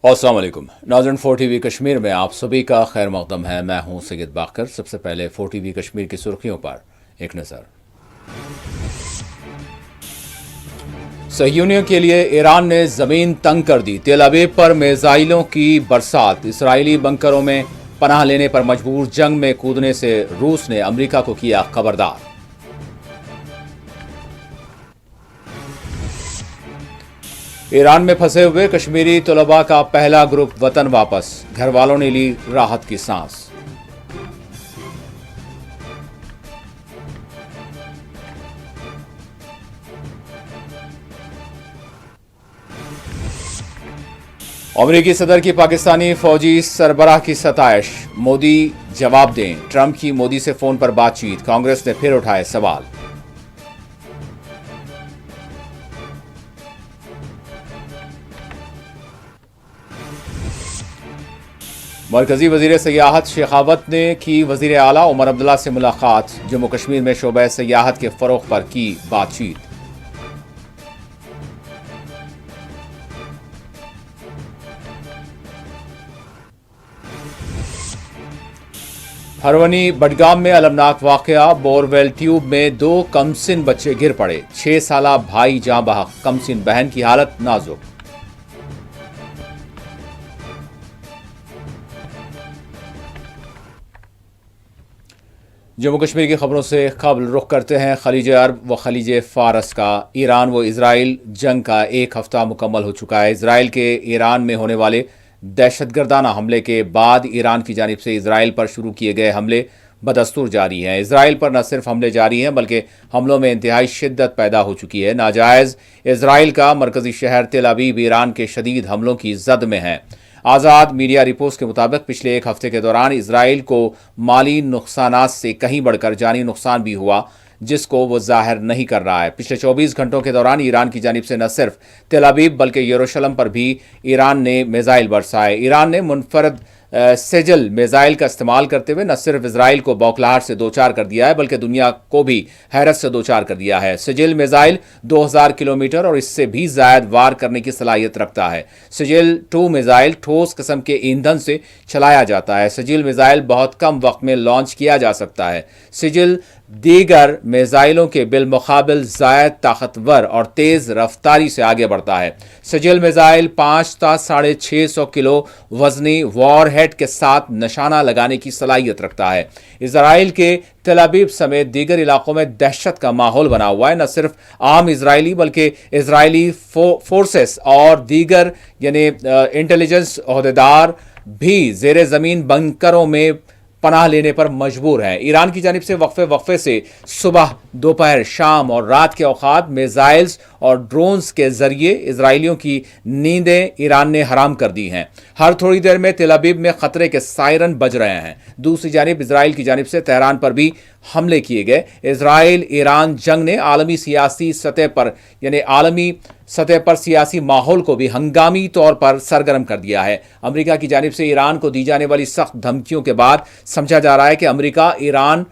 अस्सलाम वालेकुम नाज़रीन, 4 TV कश्मीर में आप सभी का खैर मक़दम है। मैं हूं सैयद बाकर। सबसे पहले 4 TV कश्मीर की सुर्खियों पर एक नज़र। सहयूनियों के लिए ईरान ने ज़मीन तंग कर दी। तेल अवीव पर मिसाइलों की बरसात। इसराइली बंकरों में पनाह लेने पर मजबूर। जंग में कूदने से रूस ने अमरीका को किया खबरदार। ईरान में फंसे हुए कश्मीरी तलबा का पहला ग्रुप वतन वापस। घर वालों ने ली राहत की सांस। अमेरिकी सदर की पाकिस्तानी फौजी सरबराह की सताइश। मोदी जवाब दें। ट्रंप की मोदी से फोन पर बातचीत। कांग्रेस ने फिर उठाए सवाल। मरकजी वजीर सयाहत शेखावत ने की वजीर आला उमर अब्दुल्ला से मुलाकात। जम्मू कश्मीर में शोबे सयाहत के फरोग पर की बातचीत। हरवनी बडगाम में अलमनाक वाकया। बोरवेल ट्यूब में 2 कमसिन बच्चे गिर पड़े। 6 साला भाई जां बहक, कमसिन बहन की हालत नाजुक। जम्मू कश्मीर की खबरों से कबल रुख करते हैं खलीज अरब व खलीज फारस का। ईरान व इसराइल जंग का एक हफ्ता मुकम्मल हो चुका है। इसराइल के ईरान में होने वाले दहशतगर्दाना हमले के बाद ईरान की जानिब से इसराइल पर शुरू किए गए हमले बदस्तूर जारी हैं। इसराइल पर न सिर्फ हमले जारी हैं बल्कि हमलों में इंतहाई शिद्दत पैदा हो चुकी है। नाजायज़ इसराइल का मरकजी शहर तेल अवीव ईरान के शदीद हमलों की जद में है। आज़ाद मीडिया रिपोर्ट्स के मुताबिक पिछले एक हफ्ते के दौरान इसराइल को माली नुकसानात से कहीं बढ़कर जानी नुकसान भी हुआ, जिसको वो जाहिर नहीं कर रहा है। पिछले 24 घंटों के दौरान ईरान की जानिब से न सिर्फ तेल अवीव बल्कि यरूशलेम पर भी ईरान ने मिसाइल बरसाए। ईरान ने मुनफरद सेजल मिसाइल का इस्तेमाल करते हुए न सिर्फ इसराइल को बौखलाहट से दो चार कर दिया है बल्कि दुनिया को भी हैरत से दो चार कर दिया है। सेजल मिसाइल 2000 किलोमीटर और इससे भी ज्यादा वार करने की सलाहियत रखता है। सेजल 2 मिसाइल ठोस किस्म के ईंधन से चलाया जाता है। सेजल मिसाइल बहुत कम वक्त में लॉन्च किया जा सकता है। सेजल दीगर मिसाइलों के बिलमुकाबिल ज़ायद ताकतवर और तेज़ रफ्तारी से आगे बढ़ता है। सेजल मिसाइल 5 ता 650 किलो वजनी वॉरहेड के साथ निशाना लगाने की सलाहियत रखता है। इसराइल के तेल अवीव समेत दीगर इलाकों में दहशत का माहौल बना हुआ है। न सिर्फ आम इसराइली बल्कि इसराइली फोर्सेस और दीगर यानी इंटेलिजेंस ओहदेदार भी जेर ज़मीन बंकरों में पनाह लेने पर मजबूर है। ईरान की जानिब से वक्फे से सुबह, दोपहर, शाम और रात के औकात मिसाइल्स और ड्रोन्स के जरिए इसराइलियों की नींदें ईरान ने हराम कर दी हैं। हर थोड़ी देर में तेल अवीव में खतरे के सायरन बज रहे हैं। दूसरी जानिब इसराइल की जानिब से तेहरान पर भी हमले किए गए। इसराइल ईरान जंग ने आलमी सियासी सतह पर यानी आलमी सतह पर सियासी माहौल को भी हंगामी तौर पर सरगर्म कर दिया है। अमेरिका की जानिब से ईरान को दी जाने वाली सख्त धमकियों के बाद समझा जा रहा है कि अमेरिका ईरान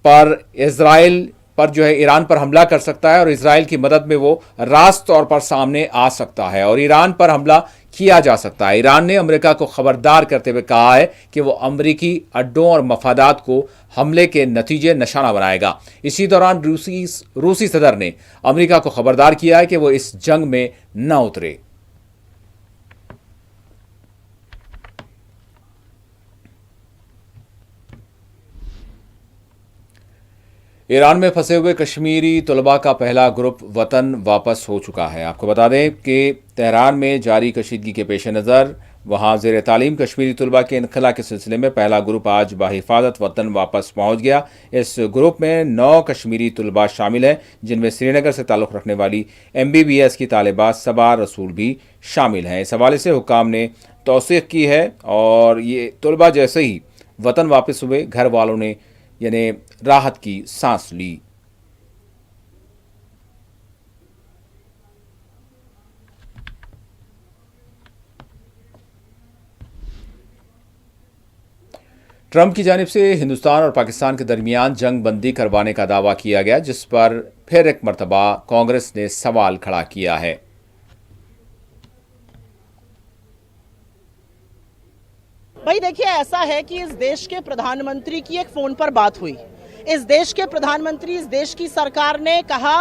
पर इसराइल पर ईरान पर हमला कर सकता है और इसराइल की मदद में वो रास्त तौर पर सामने आ सकता है और ईरान पर हमला किया जा सकता है। ईरान ने अमेरिका को खबरदार करते हुए कहा है कि वो अमेरिकी अड्डों और मफादात को हमले के नतीजे निशाना बनाएगा। इसी दौरान रूसी सदर ने अमेरिका को खबरदार किया है कि वो इस जंग में न उतरे। ईरान में फंसे हुए कश्मीरी तलबा का पहला ग्रुप वतन वापस हो चुका है। आपको बता दें कि तेहरान में जारी कशीदगी के पेश नज़र वहाँ ज़ेर तालीम कश्मीरी तलबा के इनखला के सिलसिले में पहला ग्रुप आज बाहिफाजत वतन वापस पहुँच गया। इस ग्रुप में 9 कश्मीरी तलबा शामिल हैं, जिनमें श्रीनगर से ताल्लुक़ रखने वाली MBBS की तालिबा सबा रसूल भी शामिल हैं। इस हवाले से हुक्काम ने तौसीक़ की है और ये तलबा जैसे ही वतन वापस हुए, घर वालों ने यानी राहत की सांस ली। ट्रंप की जानिब से हिंदुस्तान और पाकिस्तान के दरमियान जंग बंदी करवाने का दावा किया गया, जिस पर फिर एक मरतबा कांग्रेस ने सवाल खड़ा किया है। भाई देखिए, ऐसा है कि इस देश के प्रधानमंत्री की एक फोन पर बात हुई। इस देश के प्रधानमंत्री, इस देश की सरकार ने कहा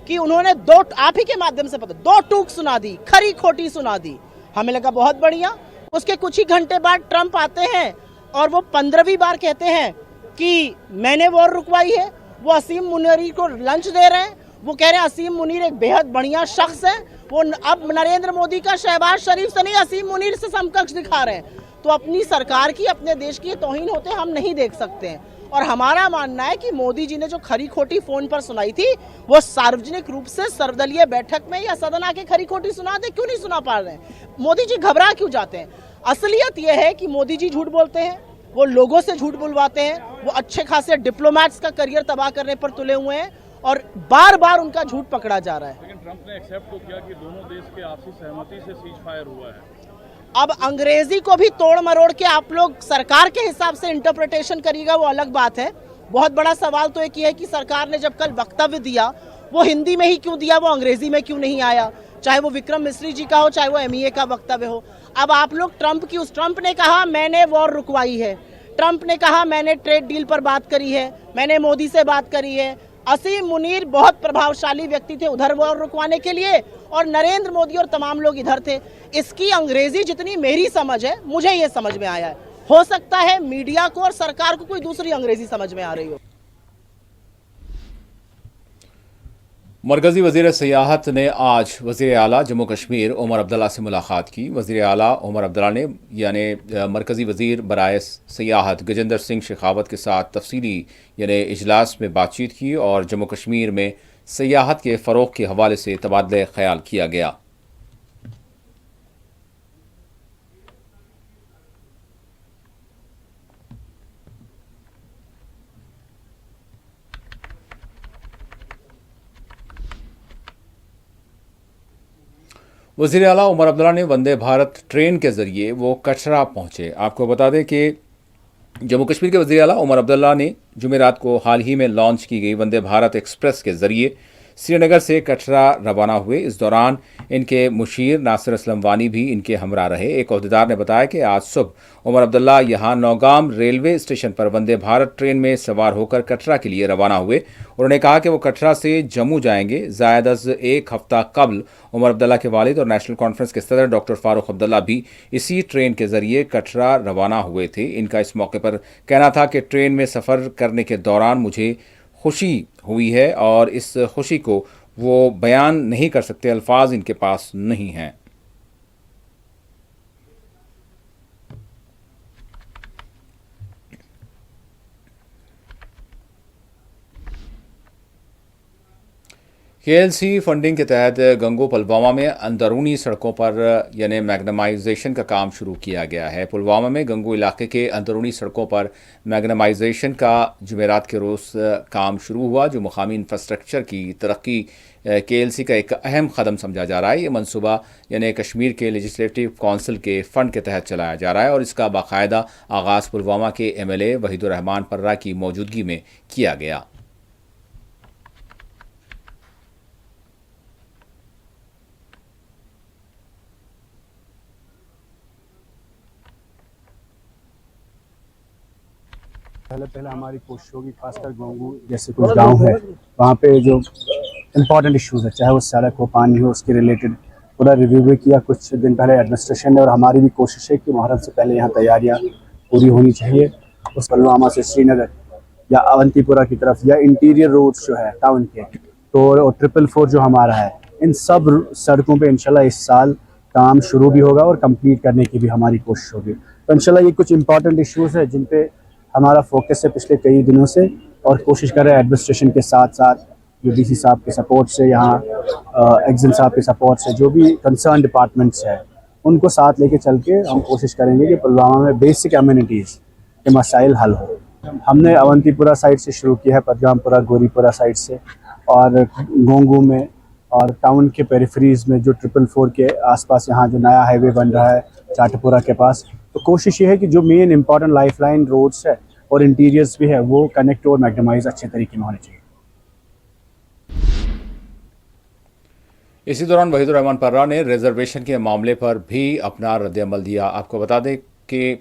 कि उन्होंने आप ही के माध्यम से पता, दो टूक सुना दी, खरी खोटी सुना दी। हमें लगा बहुत बढ़िया। उसके कुछ ही घंटे बाद ट्रंप आते हैं और वो 15वीं बार कहते हैं कि मैंने वॉर रुकवाई है। वो असीम मुनीर को लंच दे रहे हैं। वो कह रहे हैं असीम मुनीर एक बेहद बढ़िया शख्स है। वो अब नरेंद्र मोदी का शहबाज शरीफ से नहीं, असीम मुनीर से समकक्ष दिखा रहे हैं। तो अपनी सरकार की, अपने देश की तौहीन होते हम नहीं देख सकते हैं। और हमारा मानना है कि मोदी जी ने जो खरी खोटी फोन पर सुनाई थी, वो सार्वजनिक रूप से सर्वदलीय बैठक में या सदन आके खरी खोटी सुना दे। क्यों नहीं सुना पा रहे हैं? मोदी जी घबरा क्यों जाते हैं? असलियत यह है कि मोदी जी झूठ बोलते हैं, वो लोगों से झूठ बुलवाते हैं, वो अच्छे खासे डिप्लोमैट्स का करियर तबाह करने पर तुले हुए हैं और बार बार उनका झूठ पकड़ा जा रहा है। लेकिन ट्रंप ने एक्सेप्ट तो किया कि दोनों देश के आपसी सहमति से सीज फायर हुआ है। अब अंग्रेजी को भी तोड़ मरोड़ के आप लोग सरकार के हिसाब से इंटरप्रिटेशन करिएगा, वो अलग बात है। बहुत बड़ा सवाल तो एक ही है कि सरकार ने जब कल वक्तव्य दिया, वो हिंदी में ही क्यों दिया, वो अंग्रेजी में क्यों नहीं आया? चाहे वो विक्रम मिश्री जी का हो, चाहे वो MEA का वक्तव्य हो। अब आप लोग ट्रंप ने कहा मैंने वॉर रुकवाई है, ट्रंप ने कहा मैंने ट्रेड डील पर बात करी है, मैंने मोदी से बात करी है। असीम मुनीर बहुत प्रभावशाली व्यक्ति थे उधर वॉर रुकवाने के लिए, और नरेंद्र मोदी और तमाम लोग इधर थे। इसकी अंग्रेजी जितनी मेरी समझ है, मुझे ये समझ में आया है। हो सकता है मीडिया को और सरकार को कोई दूसरी अंग्रेजी समझ में आ रही हो। मरकजी वज़ीर सियाहत ने आज वज़ीर आला जम्मू कश्मीर उमर अब्दुल्ला से मुलाकात की। वज़ीर आला उमर अब्दुल्ला ने मरकजी वज़ीर बराए सियाहत गजेंद्र सिंह शेखावत के साथ तफसीली इजलास में बातचीत की और जम्मू कश्मीर में सियाहत के फ़रोग़ के हवाले से तबादले ख्याल किया गया। वज़ीर आला उमर अब्दुल्ला ने वंदे भारत ट्रेन के ज़रिए वो कटरा पहुँचे। आपको बता दें कि जम्मू कश्मीर के वज़ीर आला उमर अब्दुल्ला ने जुमेरात को हाल ही में लॉन्च की गई वंदे भारत एक्सप्रेस के ज़रिए श्रीनगर से कटरा रवाना हुए। इस दौरान इनके मुशीर नासिर असलम वानी भी इनके हमरा रहे। एक अहदेदार ने बताया कि आज सुबह उमर अब्दुल्ला यहाँ नौगाम रेलवे स्टेशन पर वंदे भारत ट्रेन में सवार होकर कटरा के लिए रवाना हुए। उन्होंने कहा कि वो कटरा से जम्मू जाएंगे। ज़ायद अज एक हफ्ता कबल उमर अब्दुल्ला के वालिद और नेशनल कॉन्फ्रेंस के सदर डॉक्टर फारूक अब्दुल्ला भी इसी ट्रेन के ज़रिए कटरा रवाना हुए थे। इनका इस मौके पर कहना था कि ट्रेन में सफ़र करने के दौरान मुझे खुशी हुई है और इस खुशी को वो बयान नहीं कर सकते, अल्फाज इनके पास नहीं हैं। KLC फंडिंग के तहत गंगो पुलवामा में अंदरूनी सड़कों पर मैग्नेमाइजेशन का काम शुरू किया गया है। पुलवामा में गंगो इलाके के अंदरूनी सड़कों पर मैग्नेमाइजेशन का जुमेरात के रोज़ काम शुरू हुआ, जो मुकामी इंफ्रास्ट्रक्चर की तरक्की KLC का एक अहम कदम समझा जा रहा है। ये मनसूबा कश्मीर के लेजिस्लेटिव काउंसिल के फ़ंड के तहत चलाया जा रहा है और इसका बाकायदा आगाज़ पुलवामा के MLA वहीदुर रहमान पर्रा की मौजूदगी में किया गया। पहले हमारी कोशिश होगी, खासकर गोंगू जैसे कुछ गांव है वहाँ पे जो इम्पोर्टेंट इश्यूज है, चाहे वो सड़क हो, पानी हो, उसके रिलेटेड पूरा रिव्यू भी किया कुछ दिन पहले एडमिनिस्ट्रेशन ने। और हमारी भी कोशिश है कि मुहर्रम से पहले यहाँ तैयारियाँ पूरी होनी चाहिए। उस पुलवामा से श्रीनगर या अवंतीपुरा की तरफ या इंटीरियर रोड्स जो है टाउन के, तो 444 जो हमारा है, इन सब सड़कों पर इंशाल्लाह इस साल काम शुरू भी होगा और कंप्लीट करने की भी हमारी कोशिश होगी। तो इंशाल्लाह ये कुछ इंपॉर्टेंट इश्यूज़ है जिन पे हमारा फोकस है पिछले कई दिनों से, और कोशिश कर रहे हैं एडमिनिस्ट्रेशन के साथ साथ जो DC साहब के सपोर्ट से, यहाँ एक्जिम साहब के सपोर्ट से, जो भी कंसर्न डिपार्टमेंट्स हैं उनको साथ लेके चल के हम कोशिश करेंगे कि पुलवामा में बेसिक अम्यूनिटीज़ के मसाइल हल हो। हमने अवंतीपुरा साइड से शुरू किया है, पदगामपुरा गोरीपुरा साइड से, और गोंगू में और टाउन के पेरिफेरीज में जो 444 के आसपास यहाँ जो नया हाईवे बन रहा है चाटपुरा के पास। तो कोशिश ये है कि जो मेन इंपॉर्टेंट लाइफलाइन रोड्स है और इंटीरियर्स भी है वो कनेक्ट और मैग्नेमाइज अच्छे तरीके में होने चाहिए। इसी दौरान वहीदुर रहमान पर्रा ने रिजर्वेशन के मामले पर भी अपना रद्द-ए-अमल दिया। आपको बता दें कि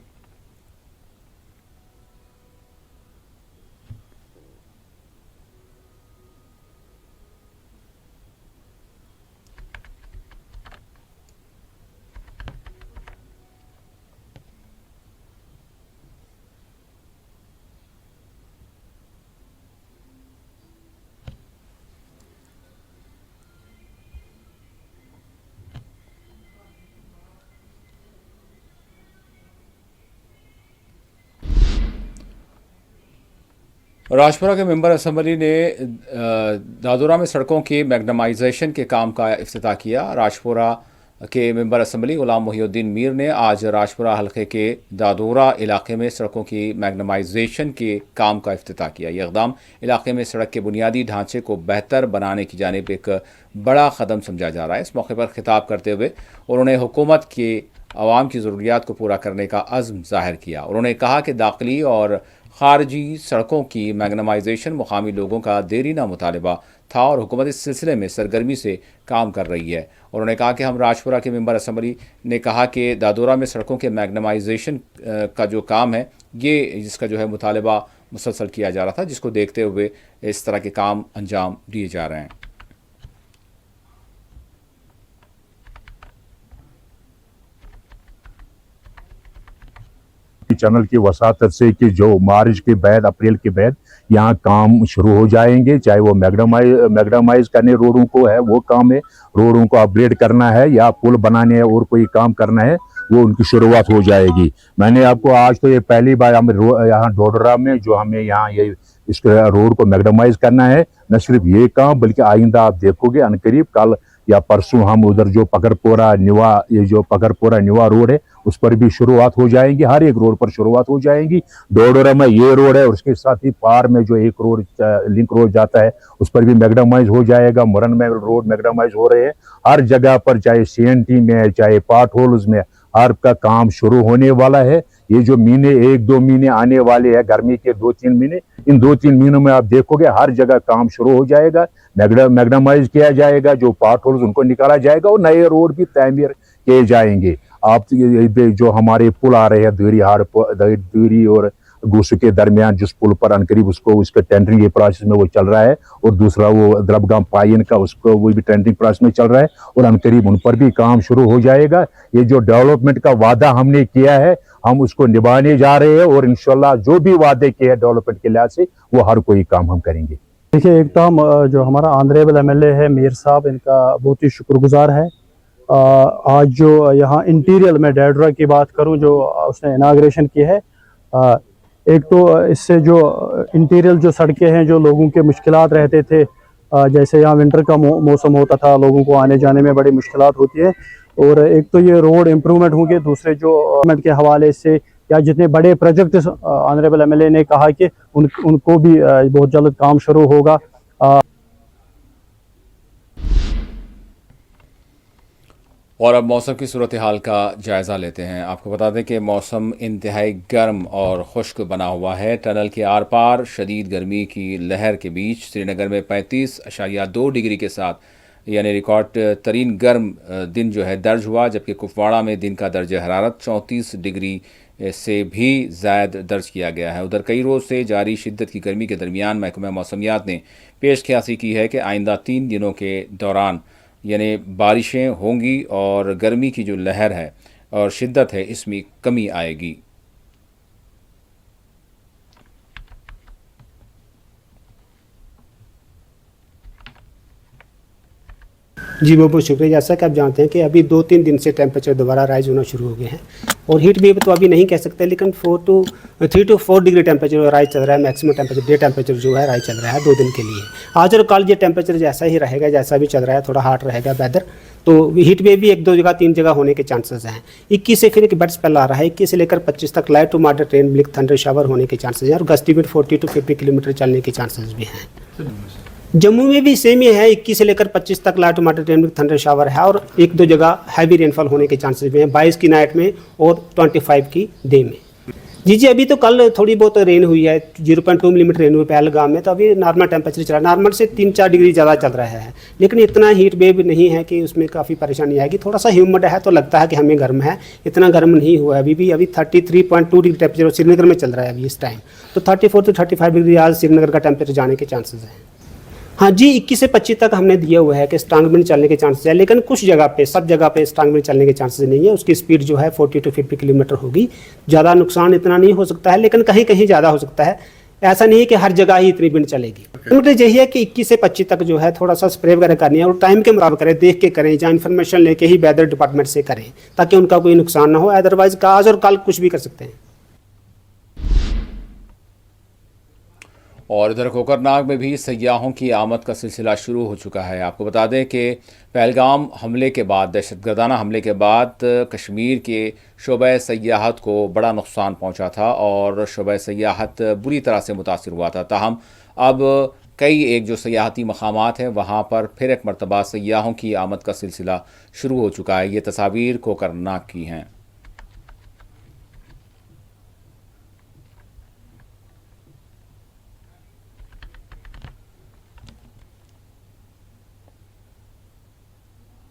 राजपुरा के मेंबर असम्बली ने दादोरा में सड़कों के मैग्नमाइजेशन के काम का इफ्तिताह किया। राजपुरा के मेंबर असम्बली गुलाम मोहिउद्दीन मीर ने आज राजपुरा हलके के दादोरा इलाके में सड़कों की मैग्नमाइजेशन के काम का इफ्तिताह किया। यह इक़दाम इलाके में सड़क के बुनियादी ढांचे को बेहतर बनाने की जानिब एक बड़ा कदम समझा जा रहा है। इस मौके पर खिताब करते हुए उन्होंने हुकूमत के अवाम की ज़रूरियात को पूरा करने का अज़्म ज़ाहिर किया। उन्होंने कहा कि दाखिली और खारजी सड़कों की मैग्नमाइजेशन मुकामी लोगों का देरीना मुतालबा था और हुकूमत इस सिलसिले में सरगर्मी से काम कर रही है। उन्होंने कहा कि हम राजपुरा के मेंबर असम्बली ने कहा कि दादोरा में सड़कों के मैग्नमाइजेशन का जो काम है ये जिसका जो है मुतालबा मुसलसल किया जा रहा था, जिसको देखते हुए इस तरह के काम अंजाम दिए जा रहे हैं। चैनल की वसातत से कि जो मार्च के बाद अप्रैल के बाद यहाँ काम शुरू हो जाएंगे, चाहे वो मैग्नामाइज करने रोडों को है वो काम है, रोडों को अपग्रेड करना है या पुल बनाने है और कोई काम करना है वो उनकी शुरुआत हो जाएगी। मैंने आपको आज तो ये पहली बार हम यहाँ डोडरा में जो हमें यहाँ ये इस रोड को मैग्नामाइज करना है, न सिर्फ ये काम बल्कि आइंदा आप देखोगे अनकरीब कल या परसों हम उधर जो पकरपोरा निवा ये जो पकरपोरा निवा रोड है उस पर भी शुरुआत हो जाएंगी। हर एक रोड पर शुरुआत हो जाएंगी। डोडरा में ये रोड है और उसके साथ ही पार में जो एक रोड लिंक रोड जाता है उस पर भी मैग्नामाइज हो जाएगा। मुरन में रोड मैग्नामाइज हो रहे हैं। हर जगह पर चाहे CNT में चाहे पार्ट होल्स में हर का काम शुरू होने वाला है। ये जो महीने 1-2 महीने आने वाले हैं गर्मी के 2-3 महीने, इन 2-3 महीनों में आप देखोगे हर जगह काम शुरू हो जाएगा, मैग्नामाइज किया जाएगा, जो पार्ट होल्स उनको निकाला जाएगा और नए रोड भी तामीर किए जाएंगे। आप जो हमारे पुल आ रहे हैं दूरी और गुस्सू के दरमियान जिस पुल पर अनकरीब उसको उसका टेंडरिंग के प्रोसेस में वो चल रहा है और दूसरा वो द्रबगाम पायन का उसको वो भी टेंडरिंग प्रोसेस में चल रहा है और अनकरीब उन पर भी काम शुरू हो जाएगा। ये जो डेवलपमेंट का वादा हमने किया है हम उसको निभाने जा रहे हैं और इंशाल्लाह जो भी वादे किए हैं डेवलपमेंट के लिहाज से वो हर कोई काम हम करेंगे। देखिए, एक तो हम जो हमारा ऑनरेबल MLA है मीर साहब, इनका बहुत ही शुक्रगुजार है। आज जो यहाँ इंटीरियर में डोडरा की बात करूँ जो उसने इनाग्रेशन की है, एक तो इससे जो इंटीरियर जो सड़कें हैं जो लोगों के मुश्किलात रहते थे, जैसे यहाँ विंटर का मौसम होता था लोगों को आने जाने में बड़ी मुश्किलात होती है, और एक तो ये रोड इम्प्रूवमेंट होंगे, दूसरे जो गवर्नमेंट के हवाले से या जितने बड़े प्रोजेक्ट ऑनरेबल MLA ने कहा कि उनको भी बहुत जल्द काम शुरू होगा। और अब मौसम की सूरत हाल का जायज़ा लेते हैं। आपको बता दें कि मौसम इंतहाई गर्म और खुश्क बना हुआ है। टनल के आर पार शदीद गर्मी की लहर के बीच श्रीनगर में 35.2 डिग्री के साथ यानी रिकॉर्ड तरीन गर्म दिन जो है दर्ज हुआ, जबकि कुपवाड़ा में दिन का दर्ज हरारत 34 डिग्री से भी ज़्यादा दर्ज किया गया है। उधर कई रोज़ से जारी शिद्दत की गर्मी के दरमियान महकमा मौसमियात ने पेश ख्यासी की है कि आइंदा 3 दिनों के दौरान यानी बारिशें होंगी और गर्मी की जो लहर है और शिद्दत है इसमें कमी आएगी। जी बहुत बहुत शुक्रिया। जैसा कि आप जानते हैं कि अभी 2-3 दिन से टेम्परेचर दोबारा राइज होना शुरू हो गए हैं और हीट वेव तो अभी नहीं कह सकते, लेकिन 3 to 4 डिग्री टेम्परेचर राइज चल रहा है। मैक्सिमम टेम्परेचर डे टेम्परेचर जो है राइज चल रहा है 2 दिन के लिए। आज और कल ये टेम्परेचर जैसा ही रहेगा जैसा भी चल रहा है, थोड़ा हार्ड रहेगा वेदर, तो हीट वेव भी 1-2 जगह 3 जगह होने के चांसेस हैं। 21 से फिर एक बर्ड स्पेल आ रहा है, 21 से लेकर 25 तक लाइट टू मॉडरेट रेन, ब्लिक, थंडर शावर होने के चांसेस हैं और गस्ती विंड 40 to 50 किलोमीटर चलने के चांसेस भी हैं। जम्मू में भी सेम ही है, 21 से लेकर 25 तक light to moderate rain, thunder shower है और 1-2 जगह हैवी रेनफॉल होने के चांसेस भी हैं, 22 की नाइट में और 25 की डे में। जी अभी तो कल थोड़ी बहुत रेन हुई है, 0.2 मिलीमीटर रेन हुई पहलगाम में, तो अभी नॉर्मल टेम्परेचर चल रहा है, नॉर्मल से 3-4 डिग्री ज़्यादा चल रहा है, लेकिन इतना हीट वेव नहीं है कि उसमें काफ़ी परेशानी आएगी। थोड़ा सा ह्यूमिड है तो लगता है कि हमें गर्म है, इतना गर्म नहीं हुआ है अभी 33.2 डिग्री टेम्परेचर श्रीनगर में चल रहा है अभी इस टाइम, तो 34 to 35 डिग्री आज श्रीनगर का टेम्परेचर जाने के चांसेस हैं। हाँ जी, 21 से 25 तक हमने दिया हुआ है कि स्ट्रांग विंड चलने के चांसेस है, लेकिन कुछ जगह पे, सब जगह पे स्ट्रांग विंड चलने के चांसेस नहीं है। उसकी स्पीड जो है 40 to 50 किलोमीटर होगी। ज़्यादा नुकसान इतना नहीं हो सकता है, लेकिन कहीं कहीं ज़्यादा हो सकता है। ऐसा नहीं है कि हर जगह ही इतनी विंड चलेगी। उनका यही है कि 21 से 25 तक जो है थोड़ा सा स्प्रे वगैरह करनी है और टाइम के मुताबिक करें, देख के करें, या इन्फॉर्मेशन लेके ही वेदर डिपार्टमेंट से करें ताकि उनका कोई नुकसान ना हो। अदरवाइज आज और कल कुछ भी कर सकते हैं। और इधर कोकरनाग में भी सयाहों की आमद का सिलसिला शुरू हो चुका है। आपको बता दें कि पहलगाम हमले के बाद, दहशतगर्दाना हमले के बाद कश्मीर के शोबे सयाहत को बड़ा नुकसान पहुंचा था और शोबे सयाहत बुरी तरह से मुतासिर हुआ था। ताहम अब कई एक जो सयाहती मकामात हैं वहाँ पर फिर एक मरतबा सयाहों की आमद का सिलसिला शुरू हो चुका है। ये तस्वीर कोकरनाग की हैं।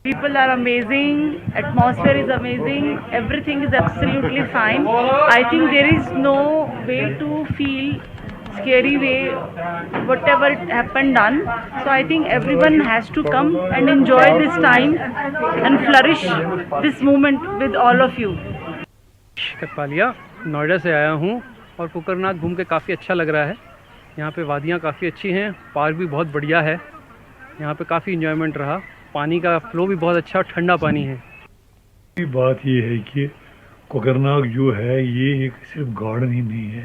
People are amazing, atmosphere is amazing, everything is absolutely fine. I think there is no way to feel scary way, whatever happened done. So I think everyone has to come and enjoy this time and flourish this moment with all of you. कटपालिया Noida से आया हूँ और कोकरनाग घूम के काफ़ी अच्छा लग रहा है। यहाँ पे वादियाँ काफ़ी अच्छी हैं, पार्क भी बहुत बढ़िया है, यहाँ पे काफ़ी इन्जॉयमेंट रहा, पानी का फ्लो भी बहुत अच्छा और ठंडा पानी है। बात ये है कि कोकरनाग जो है ये एक सिर्फ गार्डन ही नहीं है,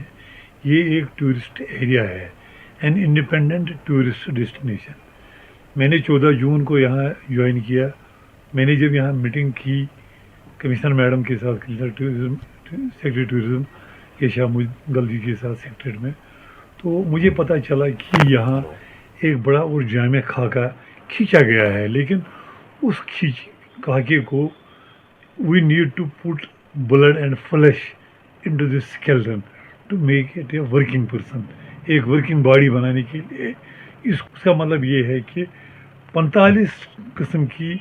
ये एक टूरिस्ट एरिया है, एन इंडिपेंडेंट टूरिस्ट डेस्टिनेशन। मैंने 14 जून को यहाँ ज्वाइन किया। मैंने जब यहाँ मीटिंग की कमिश्नर मैडम के साथ, सेक्रेटरी टूरिज़म केशा गल्दी के साथ सेक्रेटरी में, तो मुझे पता चला कि यहाँ एक बड़ा और जामे खाका खींचा गया है, लेकिन उस खाके को we need to put blood and flesh into this skeleton to make it a working person. एक वर्किंग बॉडी बनाने के लिए इसका मतलब ये है कि 45 किस्म की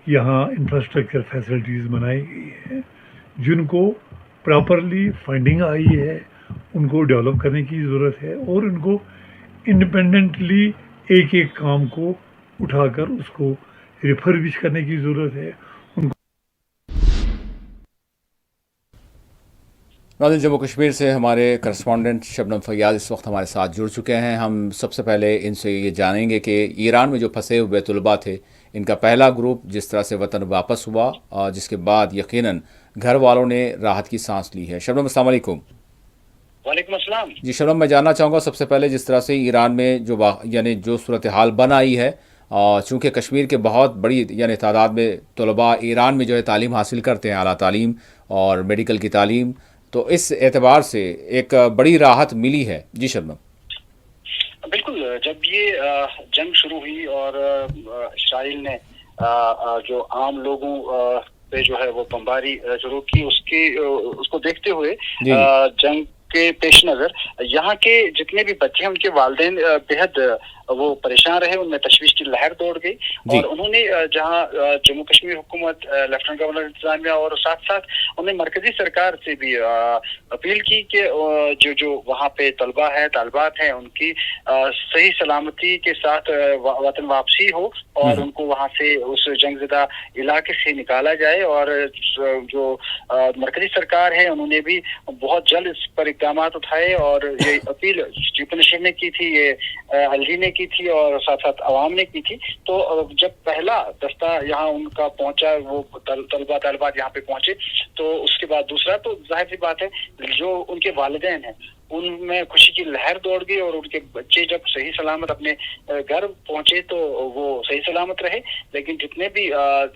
यहाँ इंफ्रास्ट्रक्चर फैसिलिटीज़ बनाई गई हैं, जिनको प्रॉपरली फंडिंग आई है, उनको डेवलप करने की ज़रूरत है और उनको इंडिपेंडेंटली एक एक काम को उठाकर उसको रिफर्बिश करने की ज़रूरत है। नाज़रीन, जम्मू कश्मीर से हमारे करस्पॉन्डेंट शबनम फैयाज इस वक्त हमारे साथ जुड़ चुके हैं। हम सबसे पहले इनसे ये जानेंगे कि ईरान में जो फंसे हुए तलबा थे, इनका पहला ग्रुप जिस तरह से वतन वापस हुआ, जिसके बाद यकीनन घर वालों ने राहत की सांस ली है। शबनम, अस्सलाम वालेकुम। वालेकुम अस्सलाम। जी शबनम, मैं जानना चाहूँगा सबसे पहले जिस तरह से ईरान में जो सूरत हाल बन आई है, चूँकि कश्मीर के बहुत बड़ी तादाद में तलबा ईरान में जो है तालीम हासिल करते हैं, आला तालीम और मेडिकल की तालीम, तो इस एतबार से एक बड़ी राहत मिली है। जी शबनम। बिल्कुल, जब ये जंग शुरू हुई और इस्राइल ने जो आम लोगों पे जो है वो बमबारी शुरू की, उसको देखते हुए जंग के पेश नजर यहाँ के जितने भी बच्चे हैं उनके वालिदैन बेहद वो परेशान रहे, उनमें तशवीश की लहर दौड़ गई और उन्होंने जहाँ जम्मू कश्मीर हुकूमत, लेफ्टिनेंट गवर्नर इंतजामिया और साथ साथ उन्होंने मरकजी सरकार से भी अपील की कि जो वहाँ पे तलबा है, तालिबात हैं, उनकी सही सलामती के साथ वतन वापसी हो और उनको वहाँ से उस जंगज़दा इलाके से निकाला जाए। और जो मरकजी सरकार है उन्होंने भी बहुत जल्द इस पर इक़दाम उठाए और ये अपील चीफ मिनिस्टर ने की थी, ये अलजी ने की थी और साथ साथ अवाम ने की थी। तो जब पहला दस्ता यहाँ उनका पहुंचा, वो तालिबात यहाँ पे पहुंचे, तो उसके बाद दूसरा, तो जाहिर सी बात है जो उनके वालिदैन हैं उनमें खुशी की लहर दौड़ गई और उनके बच्चे जब सही सलामत अपने घर पहुंचे तो वो सही सलामत रहे। लेकिन जितने भी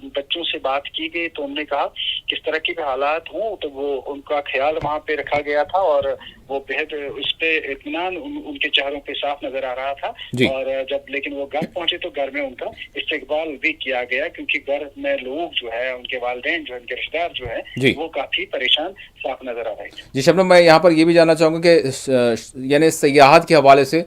बच्चों से बात की गई तो उन्होंने कहा किस तरह के भी हालात हों तो वो उनका ख्याल वहाँ पे रखा गया था और वो बेहद उस पे इत्मीनान उनके चेहरों पे साफ नजर आ रहा था। और जब लेकिन वो घर पहुंचे तो घर में उनका इस्तकबाल भी किया गया, क्योंकि घर में लोग जो है, उनके वालिदैन जो है, उनके रिश्तेदार जो है, वो काफी परेशान साफ नजर आ रहे थे। जी शबनम, मैं यहाँ पर ये भी जानना चाहूँगा कि यानी सयाहत के हवाले से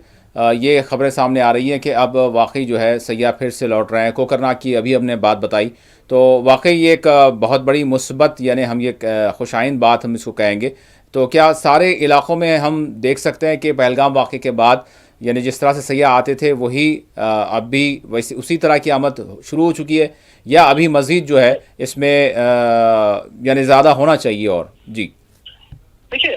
ये खबरें सामने आ रही हैं कि अब वाकई जो है सयाह फिर से लौट रहे हैं। कोकरनाग की अभी हमने बात बताई, तो वाकई ये एक बहुत बड़ी मुस्बत, यानी हम ये खुशाइन बात हम इसको कहेंगे। तो क्या सारे इलाक़ों में हम देख सकते हैं कि पहलगाम वाक़े के बाद यानी जिस तरह से सयाह आते थे वही अब भी वैसे उसी तरह की आमद शुरू हो चुकी है, या अभी मज़ीद जो है इसमें यानी ज़्यादा होना चाहिए? और जी देखिए,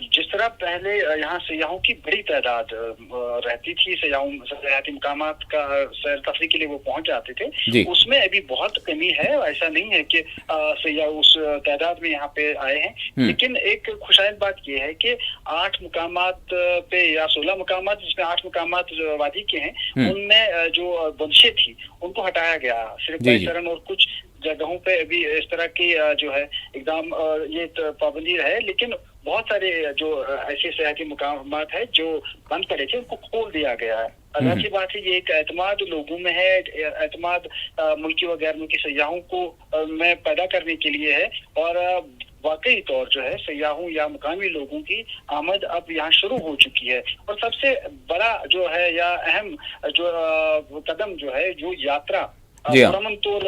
जिस तरह तरह पहले यहाँ सयाहों की बड़ी तादाद रहती थी, सयाहती मकामात का सैर तफरी के लिए वो पहुंच जाते थे, उसमें अभी बहुत कमी है। ऐसा नहीं है कि सयाह उस तादाद में यहाँ पे आए हैं, लेकिन एक खुशाइंद बात यह है कि 8 मकामात पे या 16 मकामात, जिसमें 8 मकामात वादी के हैं, उनमें जो बंदिशें थी उनको हटाया गया। सिर्फ बैसरन और कुछ जगहों पे अभी इस तरह की जो है एकदम ये पाबंदी है, लेकिन बहुत सारे जो ऐसे सयाहती मुकामात है जो बंद पड़े थे उनको खोल दिया गया है। अगर की बात है, ये एक एतमाद लोगों में है, एतमाद मुल्की व गैर मुल्की सयाहों को में पैदा करने के लिए है, और वाकई तौर जो है सयाहों या मुकामी लोगों की आमद अब यहाँ शुरू हो चुकी है। और सबसे बड़ा जो है या अहम जो कदम जो है, जो यात्रा पुरअमन तौर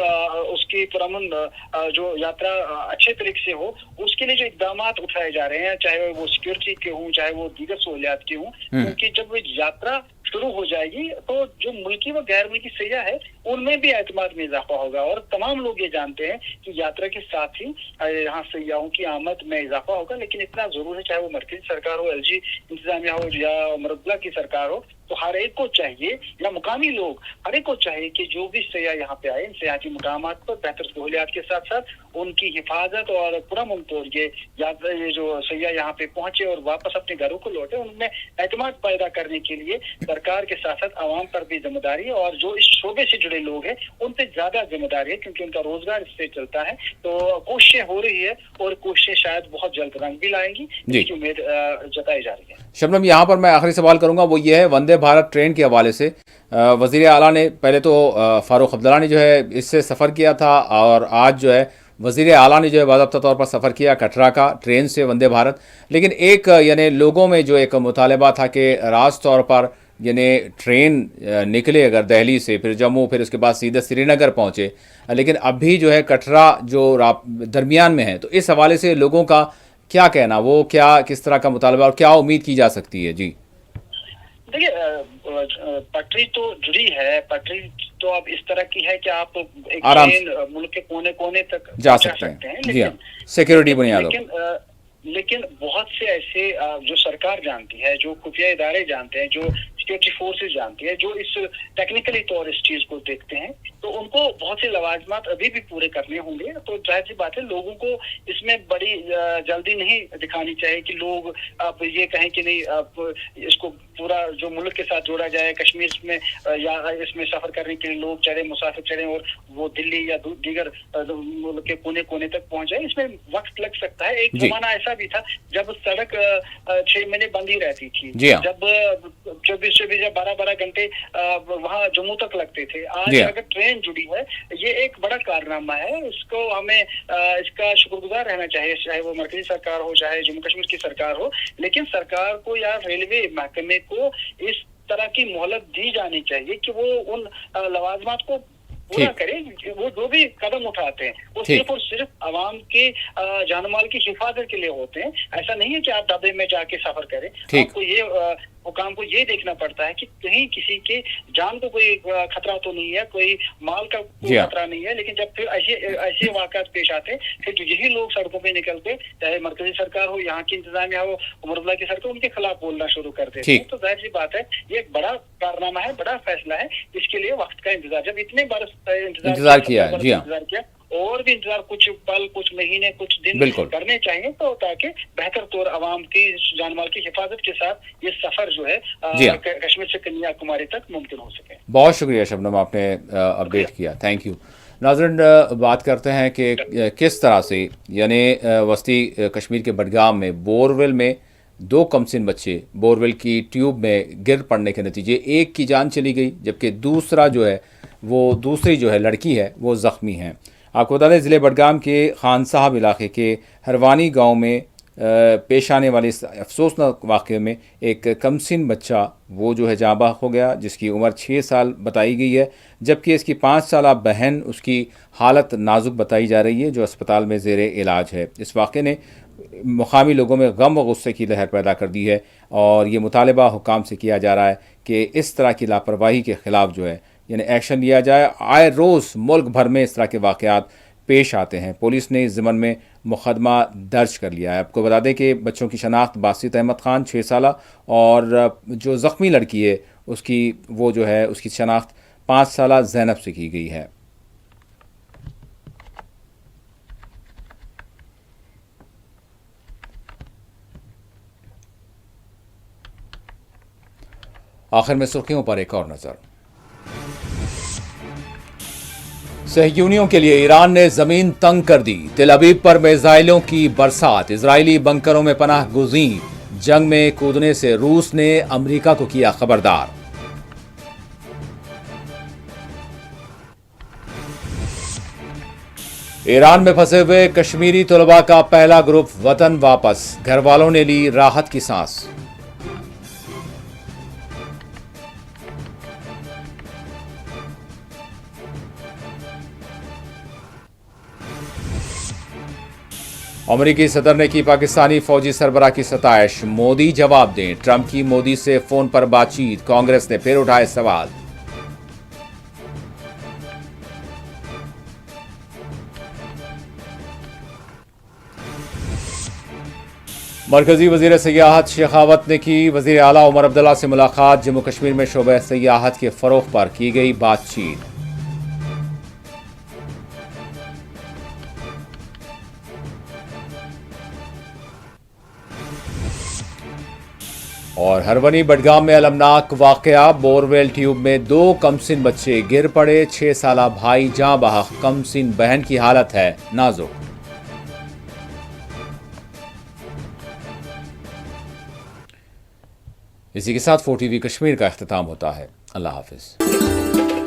उसकी पुरअमन जो यात्रा अच्छे तरीके से हो, उसके लिए जो इकदामात उठाए जा रहे हैं, चाहे वो सिक्योरिटी के हों, चाहे वो दीगर सहूलियात के हों, क्योंकि जब वो यात्रा शुरू हो जाएगी तो जो मुल्की व गैर मुल्की सयाह है उनमें भी एतमाद में इजाफा होगा। और तमाम लोग ये जानते हैं कि यात्रा के साथ ही यहाँ सयाहों की आमद में इजाफा होगा। लेकिन इतना जरूर है, चाहे वो मरकजी सरकार हो, LG इंतजामिया हो या मरदला की सरकार हो, तो हर एक को चाहिए, या मुकामी लोग हर एक को चाहिए कि जो भी सयाह यहाँ पे आए, इन सयाहती मुकामात पर बेहतर सहूलियात के साथ साथ उनकी हिफाजत और पुरअमन तौर ये जो सयाह यहाँ पे पहुंचे और वापस अपने घरों को लौटे, उनमें एतमाद पैदा करने के लिए सरकार के साथ साथ आवाम पर भी जिम्मेदारी है, और जो इस शोबे से जुड़े लोग हैं उन पे ज्यादा जिम्मेदारी है, क्योंकि उनका रोजगार इससे चलता है। तो कोशिशें हो रही है और कोशिशें शायद बहुत जल्द रंग भी लाएंगी, इसकी उम्मीद जताई जा रही है। शबनम, यहाँ पर मैं आखिरी सवाल करूंगा, वो ये है वंदे भारत ट्रेन के हवाले से। वज़ीर आला ने पहले तो फारूक अब्दुल्ला ने जो है इससे सफ़र किया था, और आज जो है वज़ीर आला ने जो है बाज़ाब्ता तौर पर सफ़र किया कटरा का ट्रेन से वंदे भारत। लेकिन एक यानी लोगों में जो एक मुतालबा था कि राज तौर पर यानी ट्रेन निकले अगर दिल्ली से, फिर जम्मू, फिर उसके बाद सीधे श्रीनगर पहुँचे, लेकिन अभी जो है कटरा जो दरमियान में है, तो इस हवाले से लोगों का क्या कहना, वो क्या किस तरह का मुतालबा और क्या उम्मीद की जा सकती है? जी देखिए, पटरी तो जुड़ी है, पटरी तो अब इस तरह की है कि आप एक ट्रेन मुल्क के कोने कोने तक जा सकते हैं। जी हाँ, सिक्योरिटी बुनियाद। लेकिन बहुत से ऐसे जो सरकार जानती है, जो खुफिया इदारे जानते हैं, जो सिक्योरिटी फोर्सेस जानती है, जो इस टेक्निकली तौर इस चीज को देखते हैं, तो उनको बहुत से लवाजमात अभी भी पूरे करने होंगे। तो जाहिर सी बात है, लोगों को इसमें बड़ी जल्दी नहीं दिखानी चाहिए कि लोग अब ये कहें कि नहीं अब इसको पूरा जो मुल्क के साथ जोड़ा जाए, कश्मीर में या इसमें सफर करने के लिए लोग चढ़े, मुसाफिर चढ़े और वो दिल्ली या दीगर मुल्क के कोने कोने तक पहुंच जाए, इसमें वक्त लग सकता है। एक जमाना ऐसा भी था जब सड़क 6 महीने बंद ही रहती थी, जब 24 या 12 घंटे वहाँ जम्मू तक लगते थे। आज अगर ट्रेन जुड़ी है, ये एक बड़ा कारनामा है, इसको हमें इसका शुक्रगुजार रहना चाहिए, चाहे वो मरकजी सरकार हो, चाहे जम्मू कश्मीर की सरकार हो। लेकिन सरकार को या रेलवे महकमे को इस तरह की मोहलत दी जानी चाहिए कि वो उन लवाजमात को पूरा करे। वो जो भी कदम उठाते हैं वो सिर्फ और सिर्फ आवाम के जानमाल की हिफाजत के लिए होते हैं। ऐसा नहीं है कि आप डब्बे में जाके सफर करें, आपको ये हुकाम को ये देखना पड़ता है कि कहीं किसी के जान को कोई खतरा तो नहीं है, कोई माल का कोई खतरा नहीं है। लेकिन जब फिर ऐसे वाकयात पेश आते हैं, फिर जो यही लोग सड़कों पे निकलते, चाहे मरकजी सरकार हो, यहाँ की इंतजामिया हो, उमरदुल्ला की सरकार, उनके खिलाफ बोलना शुरू कर देते हैं। तो जाहिर सी बात है, ये एक बड़ा कारनामा है, बड़ा फैसला है। इसके लिए वक्त का इंतजार, जब इतने बरस इंतजार किया और भी इंतजार कुछ पल, कुछ महीने, कुछ दिन करने चाहिए, तो ताकि बेहतर तौर आवाम की जानमाल की हिफाजत के साथ ये सफर जो है कश्मीर से कन्याकुमारी तक मुमकिन हो सके। बहुत शुक्रिया शबनम, आपने अपडेट किया, थैंक यू। नाज़रीन, बात करते हैं कि किस तरह से यानी वस्ती कश्मीर के बडगाम में बोरवेल में 2 कमसिन बच्चे बोरवेल की ट्यूब में गिर पड़ने के नतीजे एक की जान चली गई, जबकि दूसरी जो है लड़की है वो ज़ख्मी है। आपको बता दें, ज़िले बडगाम के खान साहब इलाके के हरवानी गांव में पेश आने वाले इस अफसोसनाक वाक़े में एक कमसिन बच्चा वो जो है जाँ बहक हो गया, जिसकी उम्र 6 साल बताई गई है, जबकि इसकी 5 साला बहन, उसकी हालत नाजुक बताई जा रही है, जो अस्पताल में ज़ेरे इलाज है। इस वाक़े ने मुकामी लोगों में गम व गुस्से की लहर पैदा कर दी है, और ये मुतालबा हुकाम से किया जा रहा है कि इस तरह की लापरवाही के ख़िलाफ़ जो है यानी एक्शन लिया जाए। आए रोज़ मुल्क भर में इस तरह के वाक़यात पेश आते हैं। पुलिस ने इस ज़िम्मन में मुकदमा दर्ज कर लिया है। आपको बता दें कि बच्चों की शनाख्त बासित अहमद खान 6 साल और जो ज़ख्मी लड़की है उसकी शनाख्त 5 साल ज़ैनब से की गई है। आखिर में सुर्खियों पर एक और नजर। सहयूनियों के लिए ईरान ने जमीन तंग कर दी। तेल अवीव पर मिसाइलों की बरसात। इजरायली बंकरों में पनाह गुज़ीर। जंग में कूदने से रूस ने अमेरिका को किया खबरदार। ईरान में फंसे हुए कश्मीरी तलबा का पहला ग्रुप वतन वापस। घर वालों ने ली राहत की सांस। अमेरिकी सदर ने की पाकिस्तानी फौजी सरबराह की सताइश। मोदी जवाब दें। ट्रंप की मोदी से फोन पर बातचीत। कांग्रेस ने फिर उठाए सवाल। मरकजी वजीर सयाहत शेखावत ने की वजीर आला उमर अब्दुल्ला से मुलाकात। जम्मू कश्मीर में शोबे सयाहत के फरोग पर की गई बातचीत। और हरवनी बडगाम में अलमनाक वाकया। बोरवेल ट्यूब में 2 कमसिन बच्चे गिर पड़े। 6 साला भाई जां बहक। कमसिन बहन की हालत है नाजुक। इसी के साथ 4TV कश्मीर का इख्तिताम होता है। अल्लाह हाफिज।